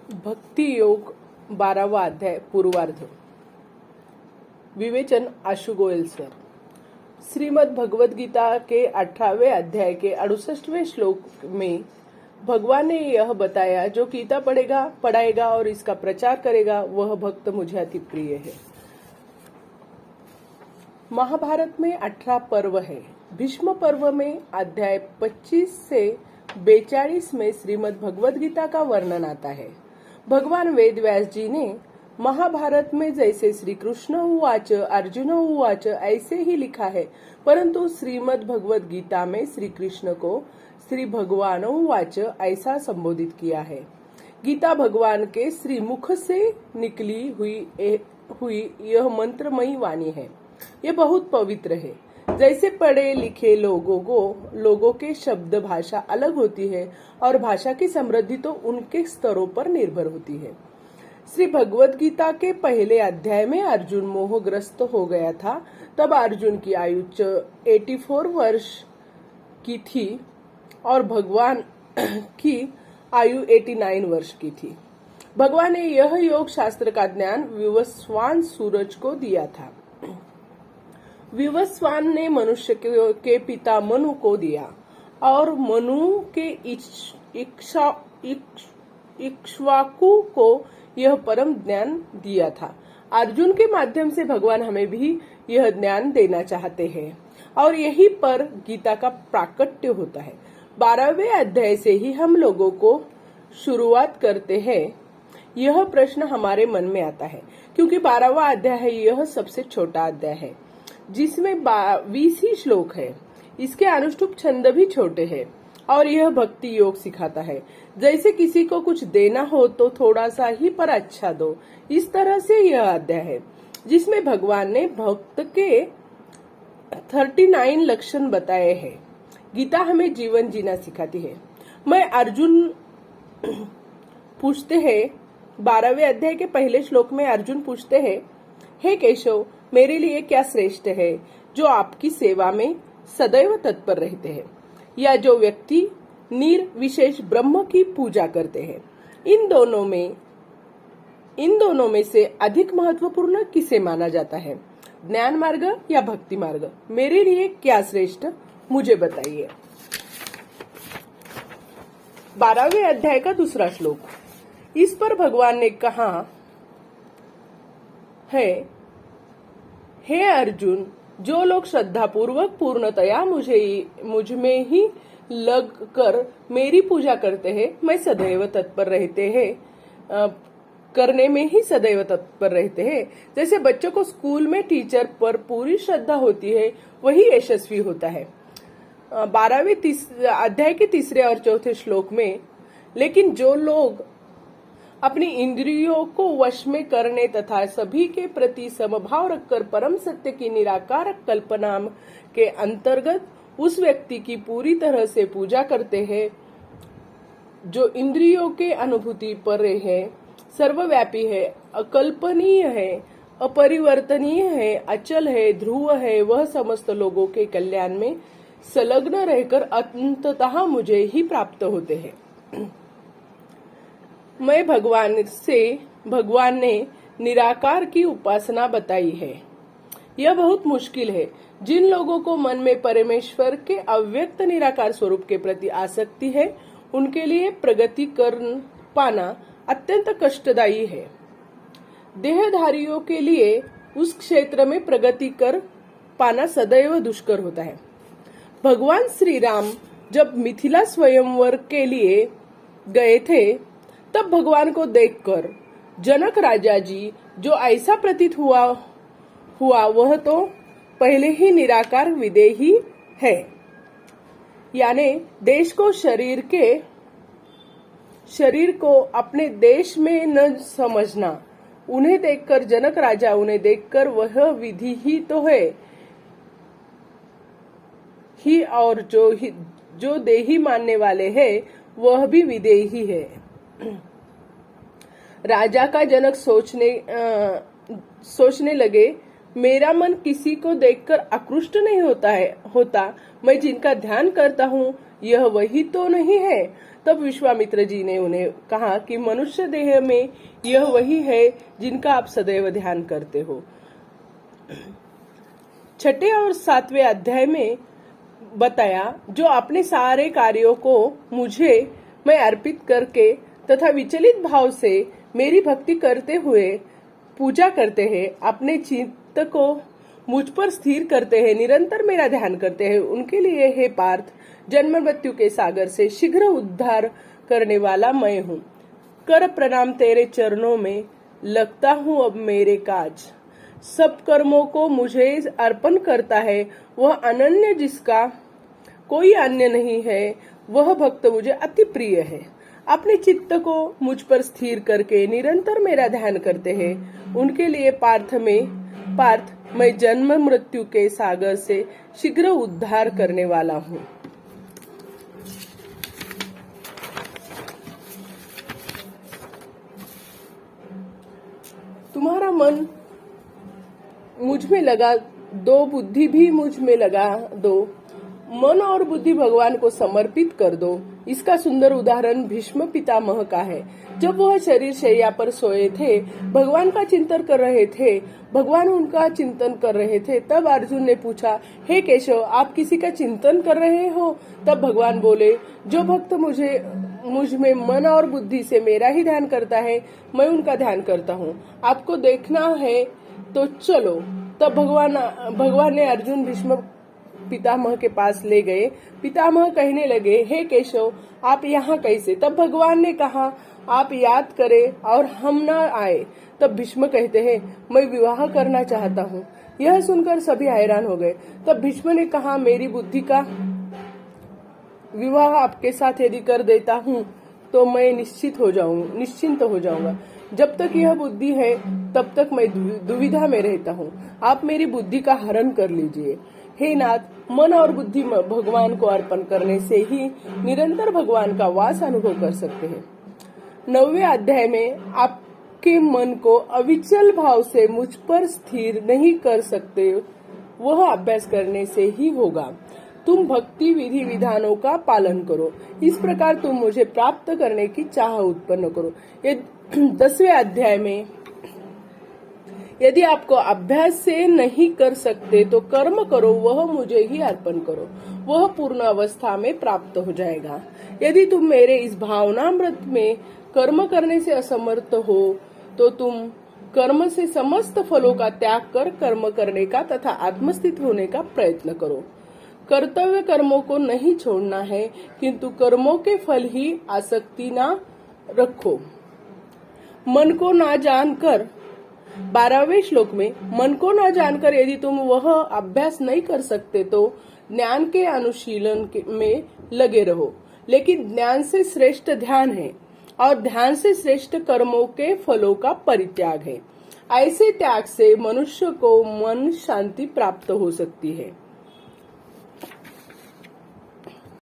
भक्ति योग 12वां अध्याय पूर्वार्ध। विवेचन आशु गोयल सर। श्रीमद् भगवद गीता के 18वें अध्याय के 68वें श्लोक में भगवान ने यह बताया, जो गीता पढ़ाएगा और इसका प्रचार करेगा वह भक्त मुझे अति प्रिय है। महाभारत में 18 पर्व है। भीष्म पर्व में अध्याय 25 से 42 में श्रीमद् भगवद गीता का वर्णन आता है। भगवान वेद व्यास जी ने महाभारत में जैसे श्री कृष्ण उवाच अर्जुन उवाच ऐसे ही लिखा है, परंतु श्रीमद् भगवद गीता में श्री कृष्ण को श्री भगवान उवाच ऐसा संबोधित किया है। गीता भगवान के श्री मुख से निकली हुई यह मंत्रमयी वाणी है। यह बहुत पवित्र है। जैसे पढ़े लिखे लोगों के शब्द भाषा अलग होती है और भाषा की समृद्धि तो उनके स्तरों पर निर्भर होती है। श्री भगवद गीता के पहले अध्याय में अर्जुन मोहग्रस्त हो गया था। तब अर्जुन की आयु 84 वर्ष की थी और भगवान की आयु 89 वर्ष की थी। भगवान ने यह योग शास्त्र का ज्ञान विवस्वान सूरज को दिया था। विवस्वान ने मनुष्य के पिता मनु को दिया और मनु के इक्ष्वाकु को यह परम ज्ञान दिया था। अर्जुन के माध्यम से भगवान हमें भी यह ज्ञान देना चाहते हैं और यही पर गीता का प्राकट्य होता है। 12वें अध्याय से ही हम लोगों को शुरुआत करते हैं। यह प्रश्न हमारे मन में आता है क्योंकि 12वां अध्याय है, यह सबसे छोटा अध्याय है जिसमें 20 ही श्लोक है। इसके अनुष्टुप छंद भी छोटे हैं और यह भक्ति योग सिखाता है। जैसे किसी को कुछ देना हो तो थोड़ा सा ही पर अच्छा दो, इस तरह से यह अध्याय है जिसमें भगवान ने भक्त के 39 लक्षण बताए हैं। गीता हमें जीवन जीना सिखाती है। मैं अर्जुन पूछते हैं, 12वें अध्याय के पहले श्लोक में अर्जुन पूछते हैं, हे केशव, मेरे लिए क्या श्रेष्ठ है, जो आपकी सेवा में सदैव तत्पर रहते हैं या जो व्यक्ति निर्विशेष ब्रह्म की पूजा करते हैं। इन दोनों में से अधिक महत्वपूर्ण किसे माना जाता है, ज्ञान मार्ग या भक्ति मार्ग? मेरे लिए क्या श्रेष्ठ, मुझे बताइए। 12वें अध्याय का दूसरा श्लोक। इस पर भगवान ने कहा है, हे अर्जुन, जो लोग श्रद्धा पूर्वक पूर्णतया मुझ में ही लग कर मेरी पूजा करते हैं, मैं सदैव तत्पर रहते हैं करने में ही सदैव तत्पर रहते हैं। जैसे बच्चों को स्कूल में टीचर पर पूरी श्रद्धा होती है, वही यशस्वी होता है। 12वें अध्याय के तीसरे और चौथे श्लोक में, लेकिन जो लोग अपनी इंद्रियों को वश में करने तथा सभी के प्रति समभाव रखकर परम सत्य की निराकार कल्पना के अंतर्गत उस व्यक्ति की पूरी तरह से पूजा करते हैं, जो इंद्रियों के अनुभूति पर है, सर्वव्यापी है, अकल्पनीय है, अपरिवर्तनीय है, अचल है, ध्रुव है, वह समस्त लोगों के कल्याण में संलग्न रहकर अंततः मुझे ही प्राप्त होते हैं। मैं भगवान ने निराकार की उपासना बताई है। यह बहुत मुश्किल है। जिन लोगों को मन में परमेश्वर के अव्यक्त निराकार स्वरूप के प्रति आसक्ति है, उनके लिए प्रगति कर पाना अत्यंत कष्टदायी है। देहधारियों के लिए उस क्षेत्र में प्रगति कर पाना सदैव दुष्कर होता है। भगवान श्री राम जब मिथिला स्वयंवर के लिए गए थे, तब भगवान को देखकर जनक राजा जी जो ऐसा प्रतीत हुआ वह तो पहले ही निराकार विदेही है। यानी देश को शरीर को अपने देश में न समझना। उन्हें देखकर जनक राजा, उन्हें देखकर वह विधि ही तो है ही, और जो देही मानने वाले हैं वह भी विदेही है। राजा का जनक सोचने लगे, मेरा मन किसी को देखकर आकृष्ट नहीं होता। मैं जिनका ध्यान करता हूँ यह वही तो नहीं है। तब विश्वामित्र जी ने उन्हें कहा कि मनुष्य देह में यह वही है जिनका आप सदैव ध्यान करते हो। 6 और 7वें अध्याय में बताया, जो अपने सारे कार्यों को मुझे मैं अर्पित करके तथा विचलित भाव से मेरी भक्ति करते हुए पूजा करते हैं, अपने चित्त को मुझ पर स्थिर करते हैं, निरंतर मेरा ध्यान करते हैं, उनके लिए हे पार्थ, जन्म मृत्यु के सागर से शीघ्र उद्धार करने वाला मैं हूँ। कर प्रणाम तेरे चरणों में, लगता हूँ अब मेरे काज। सब कर्मों को मुझे अर्पण करता है वह अनन्य, जिसका कोई अन्य नहीं है, वह भक्त मुझे अति प्रिय है। अपने चित्त को मुझ पर स्थिर करके निरंतर मेरा ध्यान करते हैं, उनके लिए पार्थ मैं जन्म मृत्यु के सागर से शीघ्र उद्धार करने वाला हूँ। तुम्हारा मन मुझ में लगा दो, बुद्धि भी मुझ में लगा दो, मन और बुद्धि भगवान को समर्पित कर दो। इसका सुंदर उदाहरण भीष्म पितामह का है। जब वह शरीर शैया पर सोए थे, भगवान का चिंतन कर रहे थे, भगवान उनका चिंतन कर रहे थे, तब अर्जुन ने पूछा, हे केशव, आप किसी का चिंतन कर रहे हो? तब भगवान बोले, जो भक्त मुझ में मन और बुद्धि से मेरा ही ध्यान करता है, मैं उनका ध्यान करता हूँ। आपको देखना है तो चलो। तब भगवान ने अर्जुन भीष्म पितामह के पास ले गए। पितामह कहने लगे, हे केशव, आप यहाँ कैसे? तब भगवान ने कहा, आप याद करें और हम न आए। तब भीष्म कहते हैं, मैं विवाह करना चाहता हूँ। यह सुनकर सभी हैरान हो गए। तब भीष्म ने कहा, मेरी बुद्धि का विवाह आपके साथ यदि कर देता हूँ तो मैं निश्चिंत हो जाऊंगा। जब तक यह बुद्धि है तब तक मैं दुविधा में रहता हूँ। आप मेरी बुद्धि का हरण कर लीजिए। हे नाथ, मन और बुद्धि भगवान को अर्पण करने से ही निरंतर भगवान का वास अनुभव कर सकते हैं। 9वें अध्याय में आपके मन को अविचल भाव से मुझ पर स्थिर नहीं कर सकते, वह अभ्यास करने से ही होगा। तुम भक्ति विधि विधानों का पालन करो, इस प्रकार तुम मुझे प्राप्त करने की चाह उत्पन्न करो। ये 10वें अध्याय में, यदि आपको अभ्यास से नहीं कर सकते तो कर्म करो, वह मुझे ही अर्पण करो, वह पूर्ण अवस्था में प्राप्त हो जाएगा। यदि तुम मेरे इस भावनामृत में कर्म करने से असमर्थ हो तो तुम कर्म से समस्त फलों का त्याग कर कर्म करने का तथा आत्मस्थित होने का प्रयत्न करो। कर्तव्य कर्मों को नहीं छोड़ना है, किंतु कर्मों के फल ही आसक्ति ना रखो। मन को ना जानकर, 12वें श्लोक में, मन को ना जानकर यदि तुम वह अभ्यास नहीं कर सकते तो ज्ञान के अनुशीलन में लगे रहो। लेकिन ज्ञान से श्रेष्ठ ध्यान है और ध्यान से श्रेष्ठ कर्मों के फलों का परित्याग है। ऐसे त्याग से मनुष्य को मन शांति प्राप्त हो सकती है।